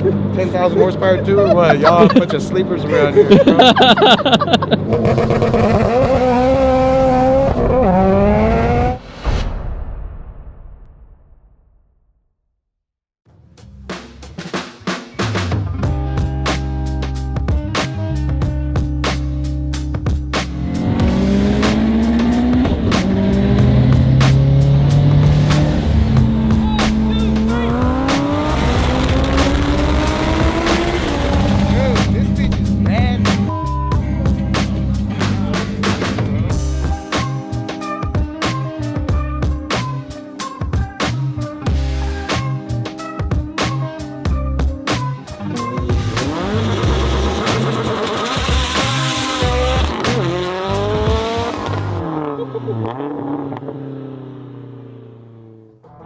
10,000 horsepower too, or what? Y'all a bunch of sleepers around here,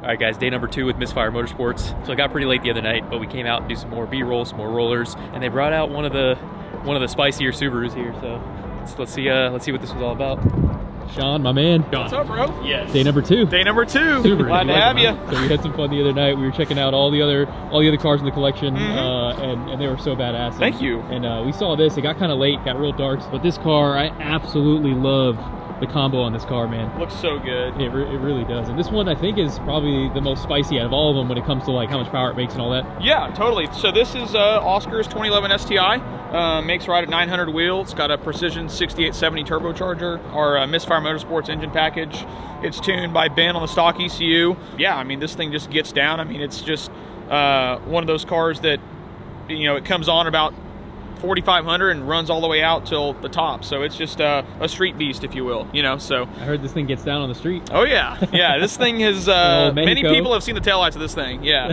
Alright guys, day number 2 with Misfire Motorsports. So it got pretty late the other night, but we came out and do some more B-roll, some more rollers, and they brought out one of the spicier Subarus here. So let's see what this was all about. Sean, my man. What's up, bro? Yes. Day number 2. Day number 2. Subaru. Glad to have you. So we had some fun the other night. We were checking out all the other cars in the collection, and they were so badass. Thank you. And we saw this. It got kind of late, got real dark, but this car, I absolutely love the combo on this car, man. Looks so good. It really does. And this one, I think, is probably the most spicy out of all of them when it comes to like how much power it makes and all that. Yeah, totally. So this is Oscar's 2011 STI. Makes right at 900 wheels. It's got a precision 6870 turbocharger. Our Misfire Motorsports engine package. It's tuned by Ben on the stock ECU. Yeah, I mean, this thing just gets down. I mean, it's just one of those cars that, you know, it comes on about 4,500 and runs all the way out till the top. So it's just a street beast, if you will, you know. So I heard this thing gets down on the street. Oh yeah, yeah. This thing has many people have seen the taillights of this thing. Yeah.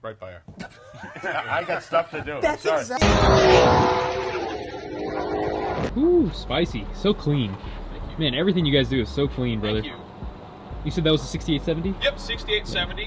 right by her. I got stuff to do. That's sorry. exactly. Ooh, spicy. So clean. Man, everything you guys do is so clean, brother. Thank you. You said that was a 6870? Yep, 6870.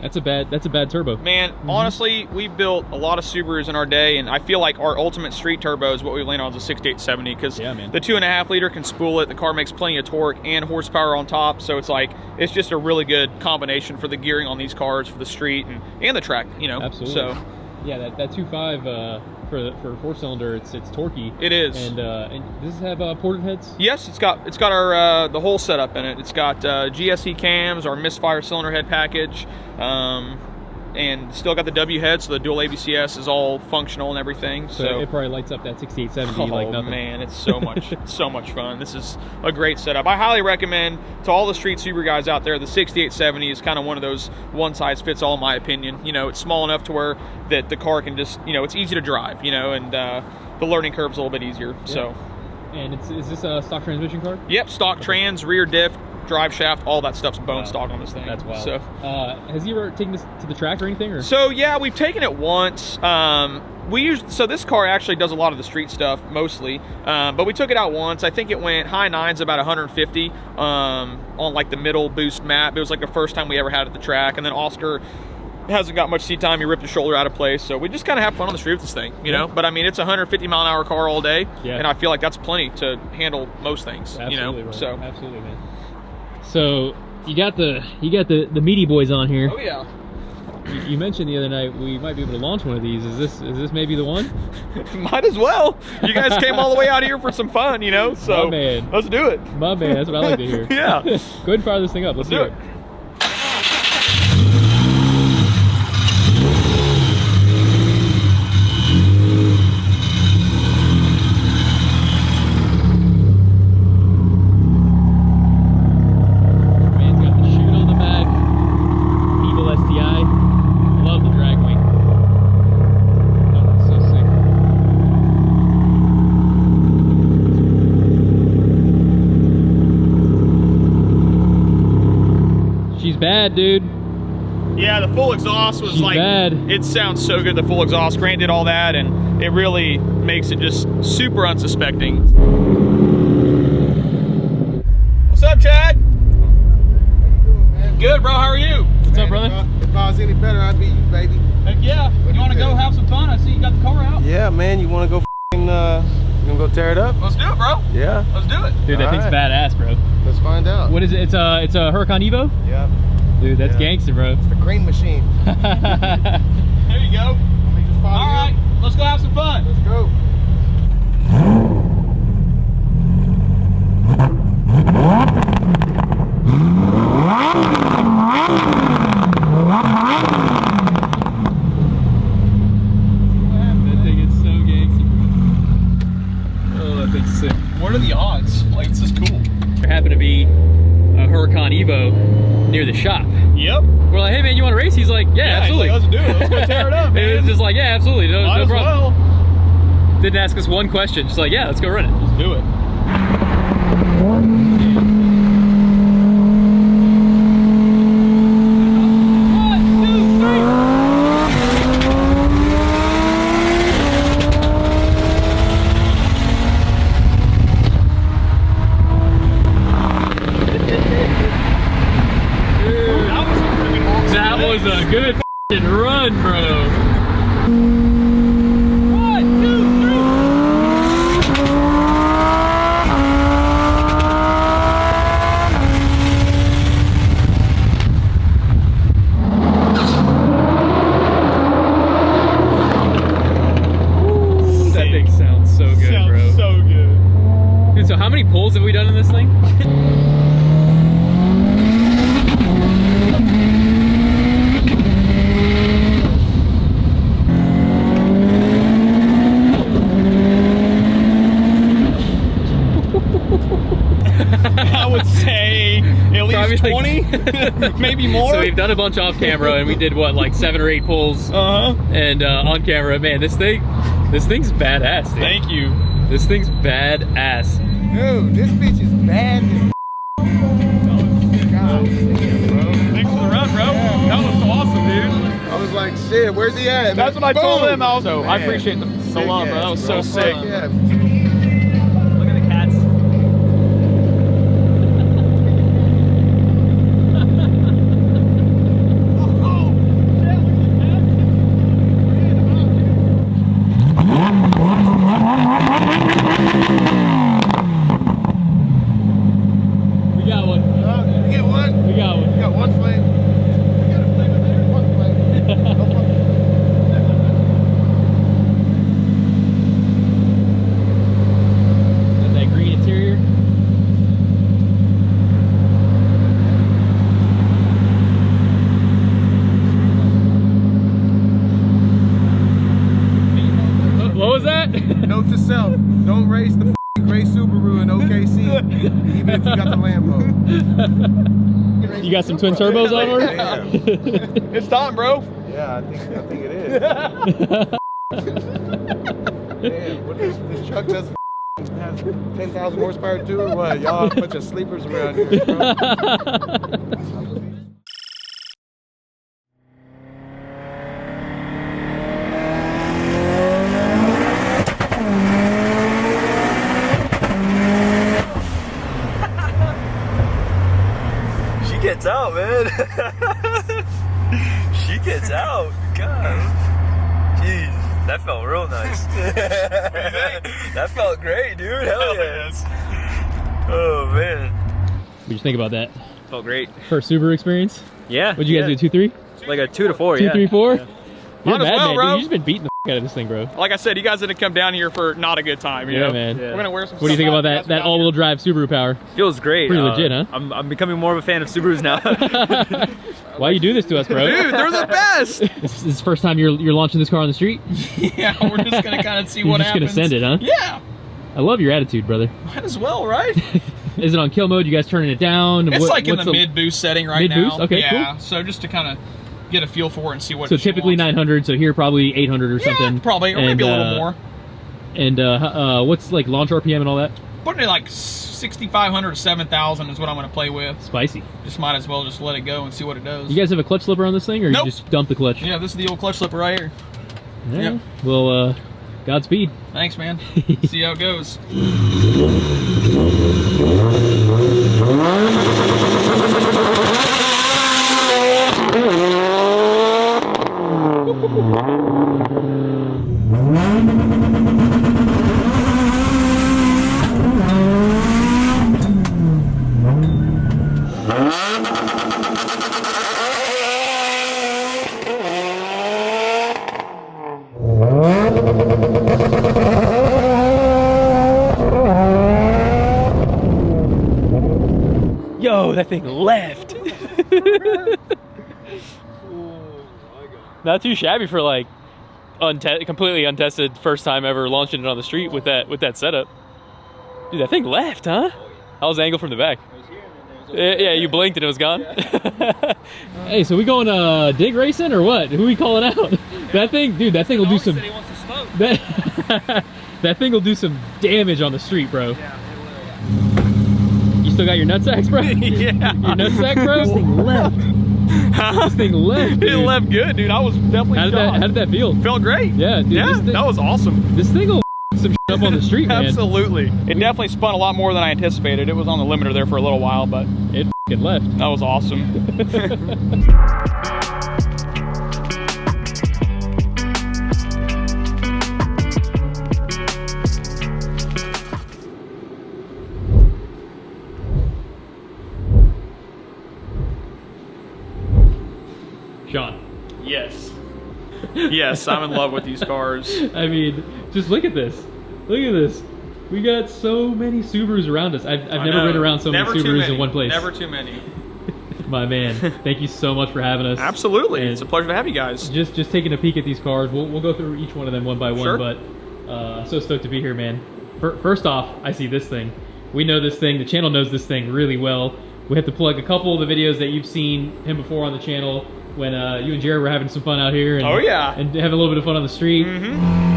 That's a bad turbo. Man, honestly, we built a lot of Subarus in our day, and I feel like our ultimate street turbo is what we land on is a 6870, because the 2.5 liter can spool it. The car makes plenty of torque and horsepower on top, so it's like it's just a really good combination for the gearing on these cars for the street and the track, you know. Absolutely. So yeah, that 2.5 for a 4-cylinder, it's torquey. It is. And does it have ported heads? Yes, it's got our the whole setup in it. It's got GSE cams, our Misfire cylinder head package, and still got the W head, so the dual ABCS is all functional and everything. So it probably lights up that 6870 like nothing. Oh man, it's so much it's so much fun. This is a great setup. I highly recommend to all the street Subaru guys out there, the 6870 is kind of one of those one size fits all in my opinion. You know, it's small enough to where that the car can just, you know, it's easy to drive, you know, and the learning curve's a little bit easier. Yeah. So and is this a stock transmission car? Yep, stock trans, rear diff, drive shaft, all that stuff's bone stock on this thing. That's wild. So has he ever taken this to the track or anything? Or? So yeah, we've taken it once. So this car actually does a lot of the street stuff mostly, but we took it out once. I think it went high nines about 150 on like the middle boost map. It was like the first time we ever had it at the track, and then Oscar hasn't got much seat time. He ripped his shoulder out of place, so we just kind of have fun on the street with this thing, you know. But I mean, it's a 150 mile an hour car all day, and I feel like that's plenty to handle most things. Absolutely, you know. Right. So absolutely, man. So you got the meaty boys on here. Oh yeah. You mentioned the other night we might be able to launch one of these. Is this maybe the one? Might as well. You guys came all the way out here for some fun, you know. So my man. Let's do it. My man, that's what I like to hear. Yeah. Go ahead and fire this thing up. Let's do it. Bad, dude. Yeah, the full exhaust was bad. It sounds so good, the full exhaust. Grant did all that, and it really makes it just super unsuspecting. What's up, Chad? Good, bro. How are you? What's up, brother? If I was any better, I'd be you, baby. Heck yeah. You want to go have some fun? I see you got the car out. Yeah, man. You want to go you gonna go tear it up? Let's do it, bro. Yeah. Let's do it. Dude, that thing's badass, bro. Let's find out. What is it? It's a Huracan Evo? Yeah. Dude, that's gangster, bro. It's the green machine. There you go. Let me just follow All right, let's go have some fun. Let's go. That thing is so gangster, bro. Oh, that thing's sick. What are the odds? Like, this is cool. There happened to be a Huracan Evo near the shop. Yep. We're like, hey man, you want to race? He's like, yeah, absolutely. Like, let's do it. Let's go tear it up, man. It was just like, yeah, absolutely. No, Might no as problem. well. Didn't ask us one question. Just like, yeah, let's go run it. Let's do it. That was a good f***ing run, bro. 1, 2, 3. That thing sounds so good, Sounds bro. so good. Dude, so how many pulls have we done in this thing? I would say at least Probably 20, maybe more. So we've done a bunch off camera, and we did what, like 7 or 8 pulls, and on camera. Man, this thing's badass, dude. Thank you. This thing's badass. Dude, this bitch is bad as God damn, bro. Thanks for the run, bro. That was awesome, dude. I was like, shit, where's he at? That's what I told Boom. him. Also, I Man. appreciate the love, bro. That was so sick. Yeah. Look at the cats. We got one. You get one? We got one. You got one flame. You got a flame in there? One flame. No fucking. Got that green interior. What was that? Note to self: don't race the gray Subaru in OKC, even if you got the Lambo. You got some twin turbos on or? Yeah, It's time, bro. yeah, I think it is. Damn, what is this truck does? Has 10,000 horsepower too, or what? Y'all a bunch of sleepers around here, bro. She gets out, man. She gets out. God. Jeez, that felt real nice. That felt great, dude. Hell yes. Oh, man. What'd you think about that? Felt great. First Subaru experience? Yeah. What'd you guys do, 2-3? Like a 2 to 4, 2, yeah. 3, 4? Yeah. You're Might as bad, well, man. bro. Dude, you just been beating the f out of this thing, bro. Like I said, you guys didn't come down here for not a good time, you Yeah, know? man. Yeah. We're gonna wear some. What do you think stuff about out. that all-wheel drive Subaru power? Feels great. Pretty legit, huh? I'm becoming more of a fan of Subarus now. Why you do this to us, bro? Dude, they're the best. This is the first time you're launching this car on the street? Yeah, we're just gonna kind of see You're what just happens. gonna send it, huh? Yeah, I love your attitude, brother. might as well, right? Is it on kill mode? You guys turning it down? It's like in what's the mid-boost setting right now. Mid-boost? Okay, yeah, cool. so just to kind of get a feel for it and see what So she typically wants. 900, so here probably 800 or something. Yeah, probably, or maybe a little more. And what's like launch RPM and all that? Putting it like 6,500 to 7,000 is what I'm going to play with. Spicy. Just might as well just let it go and see what it does. You guys have a clutch slipper on this thing, or Nope. you just dump the clutch? Yeah, this is the old clutch slipper right here. Yeah. Yep. Well, Godspeed. Thanks, man. See how it goes. Yo, that thing left. Not too shabby for like completely untested, first time ever launching it on the street with that setup. Dude, that thing left, huh? How was the angle from the back? Yeah, you blinked and it was gone. Hey, so we going dig racing or what? Who are we calling out? That thing, dude, that thing will do some. That thing will do some damage on the street, bro. Yeah, You still got your nutsacks, bro? Yeah. Your nutsack, bro? This thing left. This thing left. It left good, dude. I was definitely How did that feel? Felt great. Yeah, dude. Yeah, that was awesome. This thing will some shit up on the street, man. Absolutely. It definitely spun a lot more than I anticipated. It was on the limiter there for a little while, but it left. That was awesome. Sean. Yes. Yes, I'm in love with these cars. I mean, just look at this. Look at this. We got so many Subarus around us. I've never been around so many Subarus in one place. Never too many. My man, thank you so much for having us. Absolutely. And it's a pleasure to have you guys. Just taking a peek at these cars. We'll go through each one of them one by one, Sure. but I'm so stoked to be here, man. First off, I see this thing. We know this thing. The channel knows this thing really well. We have to plug a couple of the videos that you've seen him before on the channel when you and Jared were having some fun out here. And, Oh, yeah. And having a little bit of fun on the street. Mm-hmm.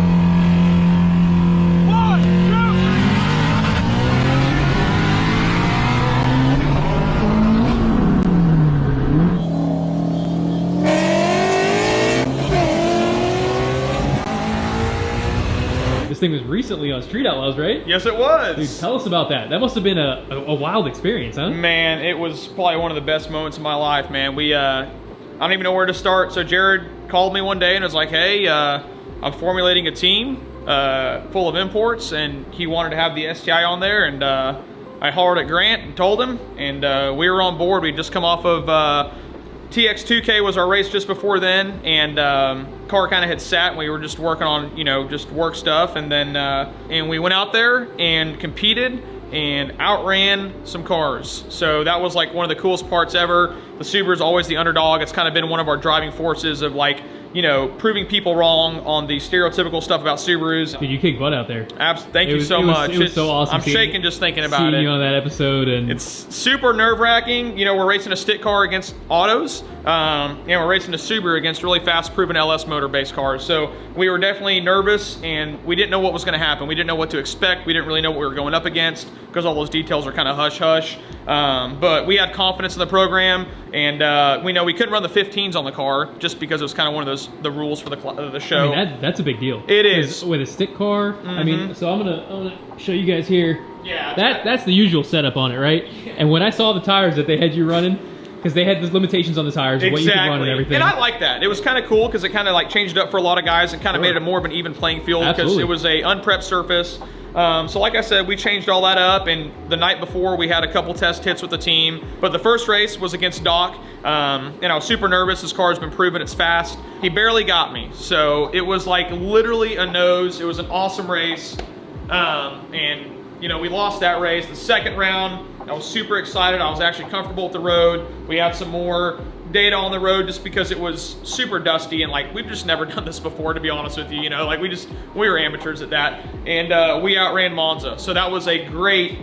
This thing was recently on Street Outlaws, right? Yes, it was. Dude, tell us about that. That must have been a wild experience, huh? Man, it was probably one of the best moments of my life, man. I don't even know where to start. So Jared called me one day and was like, hey, I'm formulating a team full of imports, and he wanted to have the STI on there. And I hollered at Grant and told him, and we were on board. We'd just come off of TX2K was our race just before then, and car kind of had sat, and we were just working on, just work stuff. And then and we went out there and competed and outran some cars. So that was like one of the coolest parts ever. The Subaru's always the underdog. It's kind of been one of our driving forces of like, proving people wrong on the stereotypical stuff about Subarus. Dude, you kicked butt out there. Thank you so much. It was so awesome. I'm shaking just thinking about seeing it. you on that episode, and it's super nerve-wracking. We're racing a stick car against autos, and we're racing a Subaru against really fast, proven LS motor-based cars. So we were definitely nervous, and we didn't know what was going to happen. We didn't know what to expect. We didn't really know what we were going up against because all those details are kind of hush-hush. But we had confidence in the program, and we know we couldn't run the 15s on the car just because it was kind of one of the rules for the show. I mean, that's a big deal. It is. With a stick car. Mm-hmm. I mean, so I'm gonna show you guys here. Yeah. That's the usual setup on it, right? And when I saw the tires that they had you running, because they had the limitations on the tires, exactly. what you could run and everything. And I like that. It was kind of cool because it kind of like changed it up for a lot of guys and kind of made it more of an even playing field because it was a unprepped surface. So like I said, we changed all that up, and the night before we had a couple test hits with the team, but the first race was against Doc, and I was super nervous. His car's been proven it's fast. He barely got me, so it was like literally a nose. It was an awesome race, and we lost that race. The second round, I was super excited. I was actually comfortable with the road. We had some more data on the road just because it was super dusty, and like we've just never done this before, to be honest with you. Like we were amateurs at that, and we outran Monza. So that was a great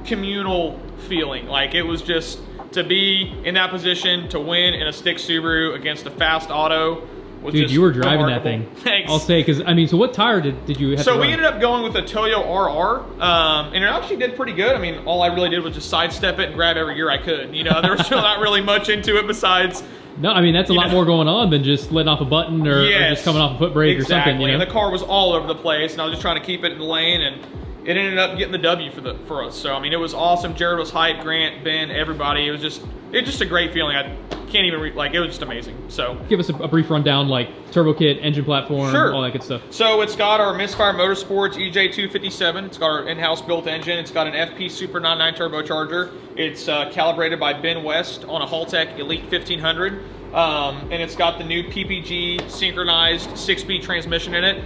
communal feeling. Like it was just to be in that position to win in a stick Subaru against a fast auto. Dude, you were driving that thing. Thanks. I'll say, because I mean, so what tire did you have to So run? we ended up going with a Toyo RR, and it actually did pretty good. I mean, all I really did was just sidestep it and grab every gear I could. There was not really much into it besides No, I mean, that's a lot more going on than just letting off a button or just coming off a foot brake or something. You know? And the car was all over the place, and I was just trying to keep it in the lane, and it ended up getting the W for us. So I mean, it was awesome. Jared was hyped, Grant, Ben, everybody. It was just a great feeling. I can't even it was just amazing. So give us a brief rundown, like turbo kit, engine platform, all that good stuff. So it's got our Misfire Motorsports EJ257. It's got our in-house built engine. It's got an FP Super 99 turbocharger. It's calibrated by Ben West on a Haltech Elite 1500. And it's got the new PPG synchronized 6-speed transmission in it,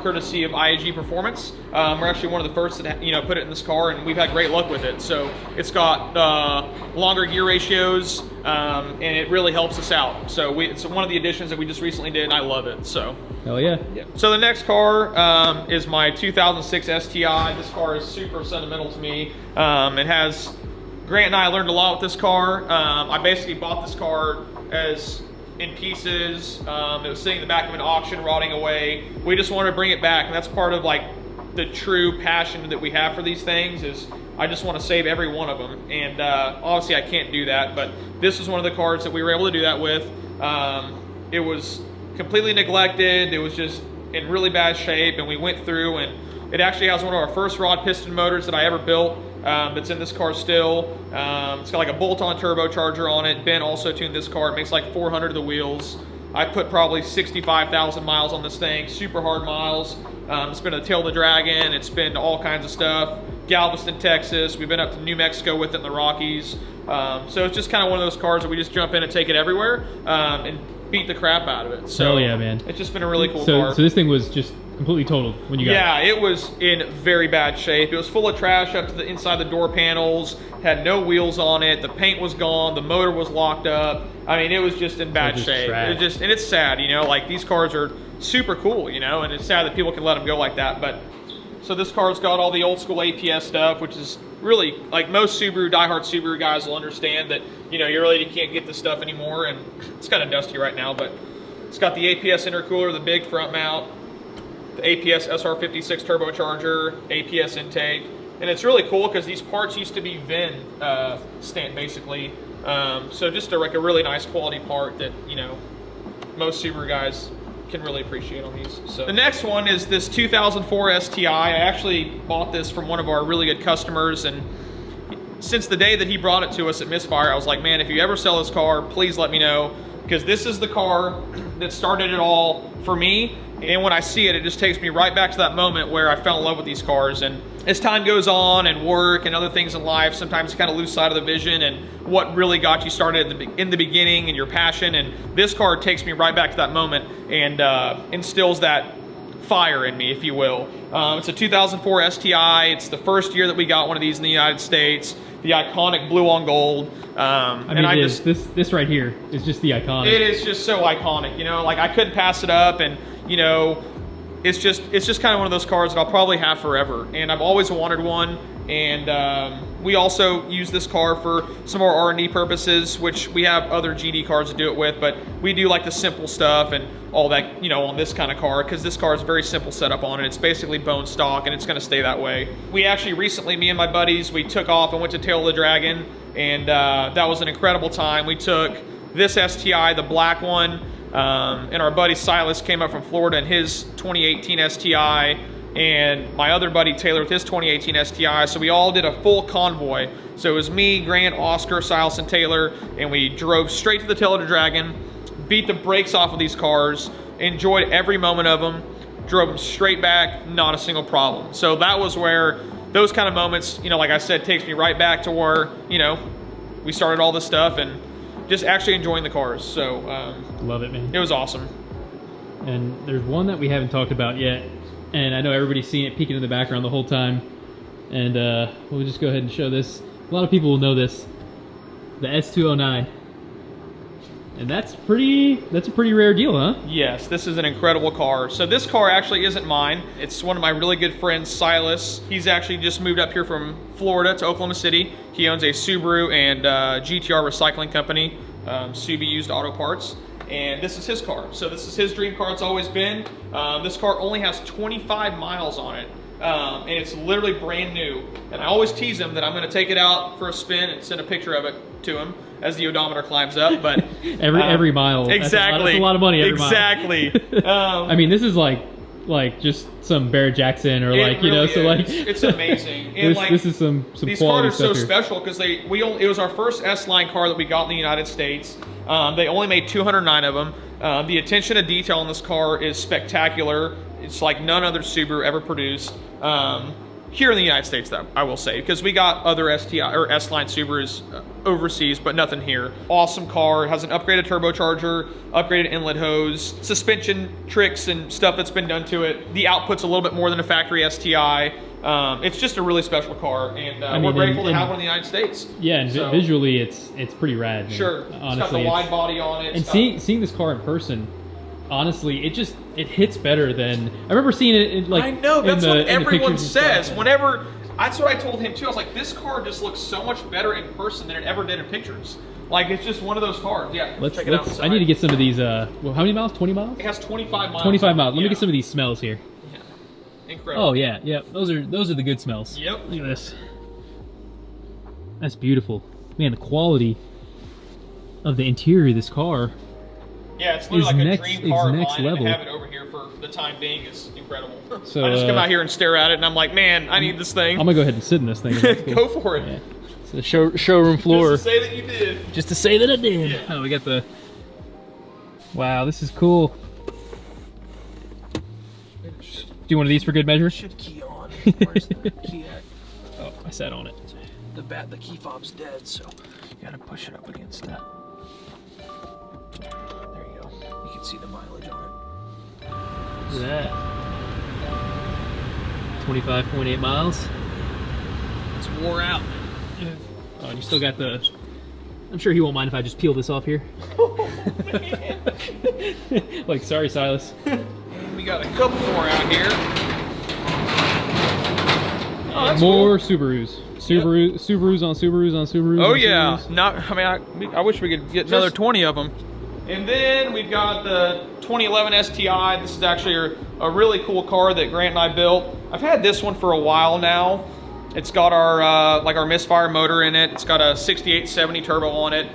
courtesy of IAG Performance. We're actually one of the first that put it in this car, and we've had great luck with it. So it's got longer gear ratios, and it really helps us out. So it's one of the additions that we just recently did, and I love it. So hell yeah. So the next car is my 2006 STI. This car is super sentimental to me. It has Grant and I learned a lot with this car. I basically bought this car as in pieces. It was sitting in the back of an auction, rotting away. We just wanted to bring it back, and that's part of like the true passion that we have for these things. Is I just want to save every one of them, and obviously I can't do that, but this is one of the cars that we were able to do that with. It was completely neglected. It was just in really bad shape, and we went through, and it actually has one of our first rod piston motors that I ever built. That's in this car still. It's got like a bolt-on turbocharger on it. Ben also tuned this car. It makes like 400 of the wheels. I put probably 65,000 miles on this thing, super hard miles. It's been to the tail of the Dragon. It's been to all kinds of stuff. Galveston, Texas. We've been up to New Mexico with it in the Rockies. So it's just kind of one of those cars that we just jump in and take it everywhere and beat the crap out of it. So hell yeah, man. It's just been a really cool car. So this thing was just completely totaled when you got it? Yeah, it was in very bad shape. It was full of trash up to the inside the door panels, had no wheels on it, the paint was gone, the motor was locked up. I mean, it was just in bad shape. And it's sad, like these cars are super cool, and it's sad that people can let them go like that. But so this car's got all the old school APS stuff, which is really, like most diehard Subaru guys will understand that, you really can't get this stuff anymore, and it's kind of dusty right now, but it's got the APS intercooler, the big front mount, the APS SR56 turbocharger, APS intake, and it's really cool because these parts used to be VIN stamped basically. So just a really nice quality part that most Subaru guys can really appreciate on these. So the next one is this 2004 STI. I actually bought this from one of our really good customers, and since the day that he brought it to us at Misfire, I was like, man, if you ever sell this car, please let me know, because this is the car that started it all for me. And when I see it, it just takes me right back to that moment where I fell in love with these cars. And as time goes on and work and other things in life, sometimes you kind of lose sight of the vision and what really got you started in the beginning and your passion. And this car takes me right back to that moment and instills that fire in me, if you will. It's a 2004 STI. It's the first year that we got one of these in the United States. The iconic blue on gold. This right here is just the iconic. It is just so iconic, like I couldn't pass it up, and it's just kind of one of those cars that I'll probably have forever, and I've always wanted one. And we also use this car for some of our R&D purposes, which we have other GD cars to do it with, but we do like the simple stuff and all that, on this kind of car, because this car is very simple setup on it. It's basically bone stock, and it's going to stay that way. We actually recently, me and my buddies, we took off and went to Tail of the Dragon, and that was an incredible time. We took this STI, the black one, and our buddy Silas came up from Florida in his 2018 STI, and my other buddy Taylor with his 2018 STI. So we all did a full convoy. So it was me, Grant, Oscar, Silas, and Taylor, and we drove straight to the Tail of the Dragon, beat the brakes off of these cars, enjoyed every moment of them, drove them straight back, not a single problem. So that was where those kind of moments, like I said, takes me right back to where, we started all this stuff and just actually enjoying the cars. So love it, man. It was awesome. And there's one that we haven't talked about yet, and I know everybody's seen it peeking in the background the whole time, and we'll just go ahead and show this. A lot of people will know this, the S209, and that's a pretty rare deal, huh? Yes, this is an incredible car. So this car actually isn't mine. It's one of my really good friends, Silas. He's actually just moved up here from Florida to Oklahoma City. He owns a Subaru and GTR recycling company, Subi Used Auto Parts. And this is his car. So this is his dream car. It's always been. This car only has 25 miles on it. And it's literally brand new. And I always tease him that I'm going to take it out for a spin and send a picture of it to him. as the odometer climbs up. But every mile. Exactly. That's a lot of money every mile. Exactly. I mean, this is like just some Barrett Jackson or like, you know, really so like it's amazing. And this is some these quality cars are so stuff here. special because it was our first S-Line car that we got in the United States. They only made 209 of them. The attention to detail on this car is spectacular. It's like none other Subaru ever produced. Here in the United States, though, I will say, because we got other STI or S-Line Subarus overseas, but nothing here. Awesome car, has an upgraded turbocharger, upgraded inlet hose, suspension tricks and stuff that's been done to it. The output's a little bit more than a factory STI. It's just a really special car, and we're grateful to have one in the United States. Yeah, and visually, it's pretty rad. Man. Sure, honestly, it's got the wide body on it. And seeing this car in person, honestly, it hits better than I remember seeing it in, like. I know, that's what everyone says. Stuff. Whenever, that's what I told him too. I was like, this car just looks so much better in person than it ever did in pictures. Like, it's just one of those cars. Yeah, check it out. I need to get some of these. Well, how many miles? 20 miles? It has 25 miles. 25 miles. Let me get some of these smells here. Yeah. Incredible. Oh yeah, yeah. Those are the good smells. Yep. Look at this. That's beautiful, man. The quality of the interior of this car. Yeah, it's literally like a dream car of next mine, level. and to have it over here for the time being is incredible. So, I just come out here and stare at it, and I'm like, man, I need this thing. I'm gonna go ahead and sit in this thing. Cool. Go for it. Yeah. It's the showroom floor. Just to say that you did. Just to say that I did. Yeah. Oh, we got the. Wow, this is cool. Do one of these for good measure. Should key on. Where's the key at? Oh, I sat on it. The key fob's dead, so you gotta push it up against that. There you go. You can see the mileage on it. Look at that. 25.8 miles. It's wore out. Oh, and you still got the. I'm sure he won't mind if I just peel this off here. Oh, man. Like, sorry, Silas. And we got a couple more out here. Oh, that's more cool. Subarus. Subarus on Subarus on Subarus. Oh on yeah. Subarus. Not. I mean, I wish we could get another 20 of them. And then we've got the 2011 STI. This is actually a really cool car that Grant and I built. I've had this one for a while now. It's got our like our Misfire motor in it. It's got a 6870 turbo on it.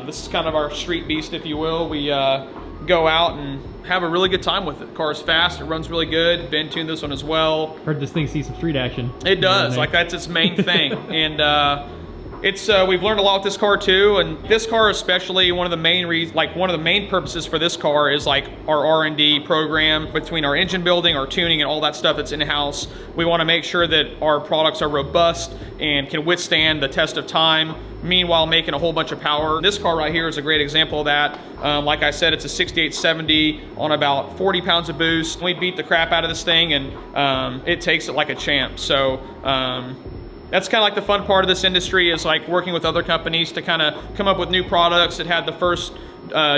This is kind of our street beast, if you will. We go out and have a really good time with it. The car's fast. It runs really good. Ben tuned this one as well. Heard this thing see some street action. It does. Like, that's its main thing. And it's we've learned a lot with this car too. And this car especially, one of the main reasons, like one of the main purposes for this car is like our R&D program between our engine building, our tuning, and all that stuff that's in-house. We want to make sure that our products are robust and can withstand the test of time, meanwhile making a whole bunch of power. This car right here is a great example of that. Like I said, it's a 6870 on about 40 pounds of boost. We beat the crap out of this thing, and it takes it like a champ. So that's kind of like the fun part of this industry, is like working with other companies to kind of come up with new products. It had the first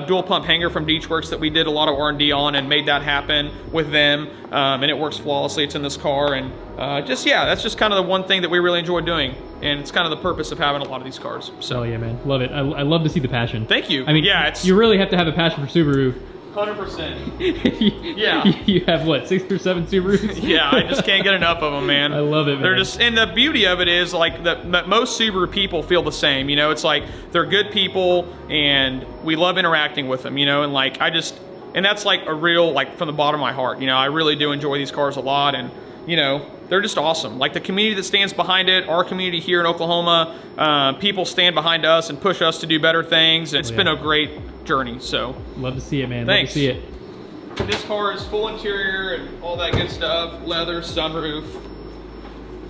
dual pump hanger from Beachworks that we did a lot of R&D on and made that happen with them, and it works flawlessly. It's in this car, and yeah, that's just kind of the one thing that we really enjoy doing, and it's kind of the purpose of having a lot of these cars. So oh yeah, man, love it. I love to see the passion. Thank you. I mean, yeah, it's you really have to have a passion for Subaru. 100%. Yeah. You have what, 6 or 7 Subarus? Yeah, I just can't get enough of them, man. I love it, man. They're just, and the beauty of it is like that most Subaru people feel the same. You know, it's like they're good people, and we love interacting with them. You know, and like and that's like a real, like, from the bottom of my heart. You know, I really do enjoy these cars a lot, and you know, they're just awesome. Like the community that stands behind it, our community here in Oklahoma, people stand behind us and push us to do better things. It's been a great journey. So love to see it, man. Thanks. Love to see it. This car is full interior and all that good stuff. Leather, sunroof.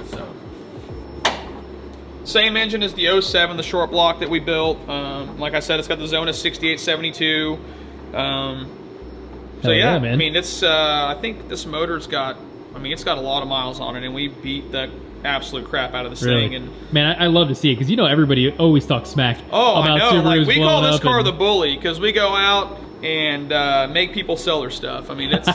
So same engine as the 07, the short block that we built. Like I said, it's got the Zona 6872. So yeah, man. I mean, it's I think this motor's got, I mean, it's got a lot of miles on it, and we beat the absolute crap out of this thing. And man, I love to see it, because you know everybody always talks smack oh, about I know. Subarus Like, we call this car and... the bully, because we go out and make people sell their stuff. I mean, it's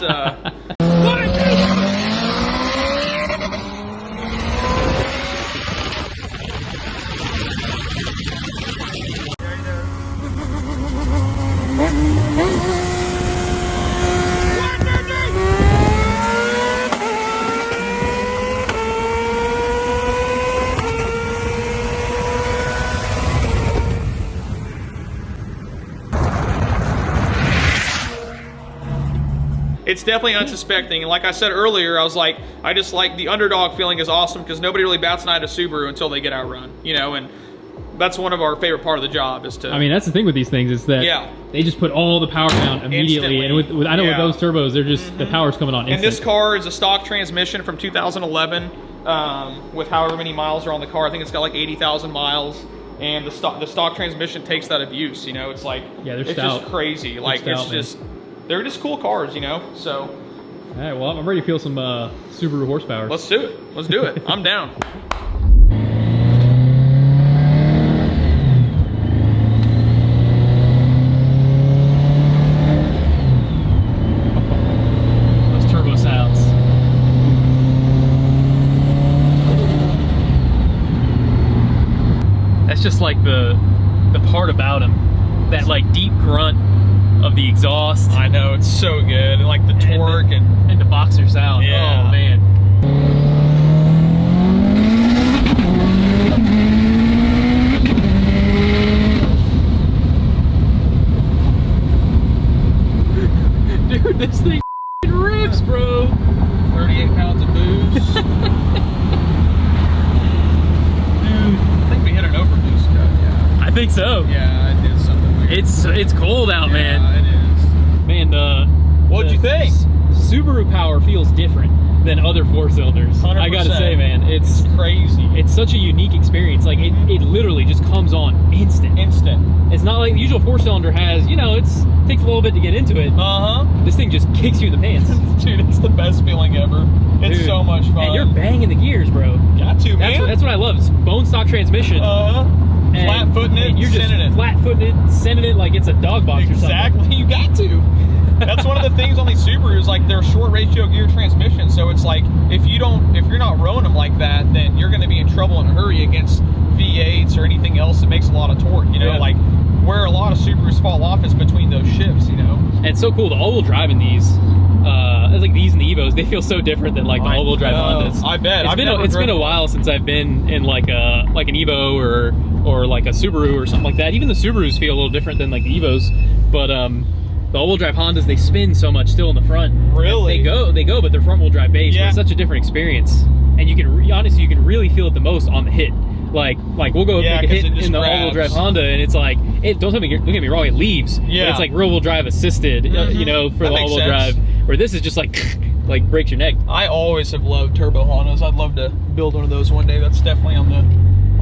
It's definitely unsuspecting. And like I said earlier, I was like, I just like the underdog feeling is awesome because nobody really bats an eye to Subaru until they get outrun, you know, and that's one of our favorite part of the job is to. I mean, that's the thing with these things is that they just put all the power down immediately. Instantly. And with I know with those turbos, they're just the power's coming on instant. And this car is a stock transmission from 2011 with however many miles are on the car. I think it's got like 80,000 miles. And the stock transmission takes that abuse, you know. It's like, it's just crazy. Like, they're just cool cars, you know. So, all right, well, I'm ready to feel some Subaru horsepower. Let's do it. Let's do it. I'm down. Those turbo sounds. That's just like the part about them, that like deep grunt of the exhaust. I know, it's so good. And like the torque and the boxer sound. Yeah. Oh man. Dude, this thing rips, bro. 38 pounds of booze. Dude, I think we hit an overboost cut, yeah. I think so. Yeah, I did something weird. It's cold out, man. Yeah, it is. Man, what'd you think? Subaru power feels different than other 4-cylinders. 100%. I gotta say, man, it's crazy. It's such a unique experience. Like it literally just comes on instant. It's not like the usual 4-cylinder has, you know, takes a little bit to get into it. This thing just kicks you in the pants. Dude, it's the best feeling ever. It's so much fun. And you're banging the gears, bro. Got to, man. That's what I love. It's bone stock transmission. Flat footing it, you're just sending it. Flat footing it, sending it like it's a dog box or something. Exactly, you got to. That's one of the things on these Subarus, like they're short ratio gear transmission. So it's like if you're not rowing them like that, then you're going to be in trouble in a hurry against V8s or anything else that makes a lot of torque. You know, like where a lot of Subarus fall off is between those shifts. You know, and it's so cool. The all-wheel drive in these, it's like these and the Evos, they feel so different than like the all-wheel drive Hondas. I bet. It's been a while since I've been in like an Evo or like a Subaru or something like that. Even the Subarus feel a little different than like the Evos, but the all-wheel drive Hondas, they spin so much still in the front. Really? They go, but they're front-wheel drive based. Yeah. It's such a different experience, and you can honestly you can really feel it the most on the hit. Like we'll go make a hit in the all-wheel drive Honda, and it's like don't get me wrong, it leaves. Yeah. But it's like rear-wheel drive assisted, you know, for the all-wheel drive. Where this is just like breaks your neck. I always have loved turbo Hondas. I'd love to build one of those one day. That's definitely on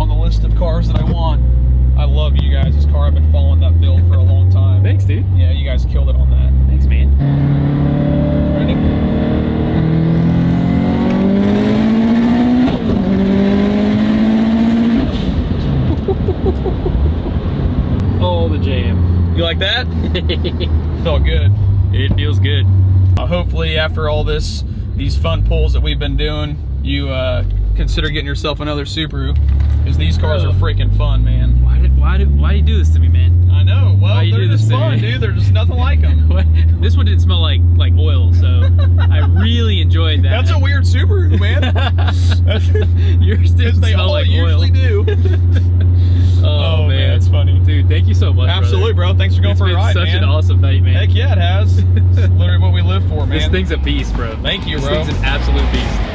the list of cars that I want. I love you guys. This car, I've been following that build for a long time. Thanks, dude. Yeah, you guys killed it on that. Thanks, man. Ready? Oh, the jam. You like that? Felt good. It feels good. Hopefully, after all these fun pulls that we've been doing, you consider getting yourself another Subaru, because these cars are freaking fun, man. Why do you do this to me, man? I know. Well, they're just fun, dude. They're just nothing like them. This one didn't smell like oil, so I really enjoyed that. That's a weird Subaru, man. Yours didn't smell like oil. They usually do. Oh man, that's funny, dude. Thank you so much. Absolutely, bro. Thanks for going for a ride, man. It's such an awesome night, man. Heck yeah, it has. It's literally what we live for, man. This thing's a beast, bro. Thank you, bro. This thing's an absolute beast.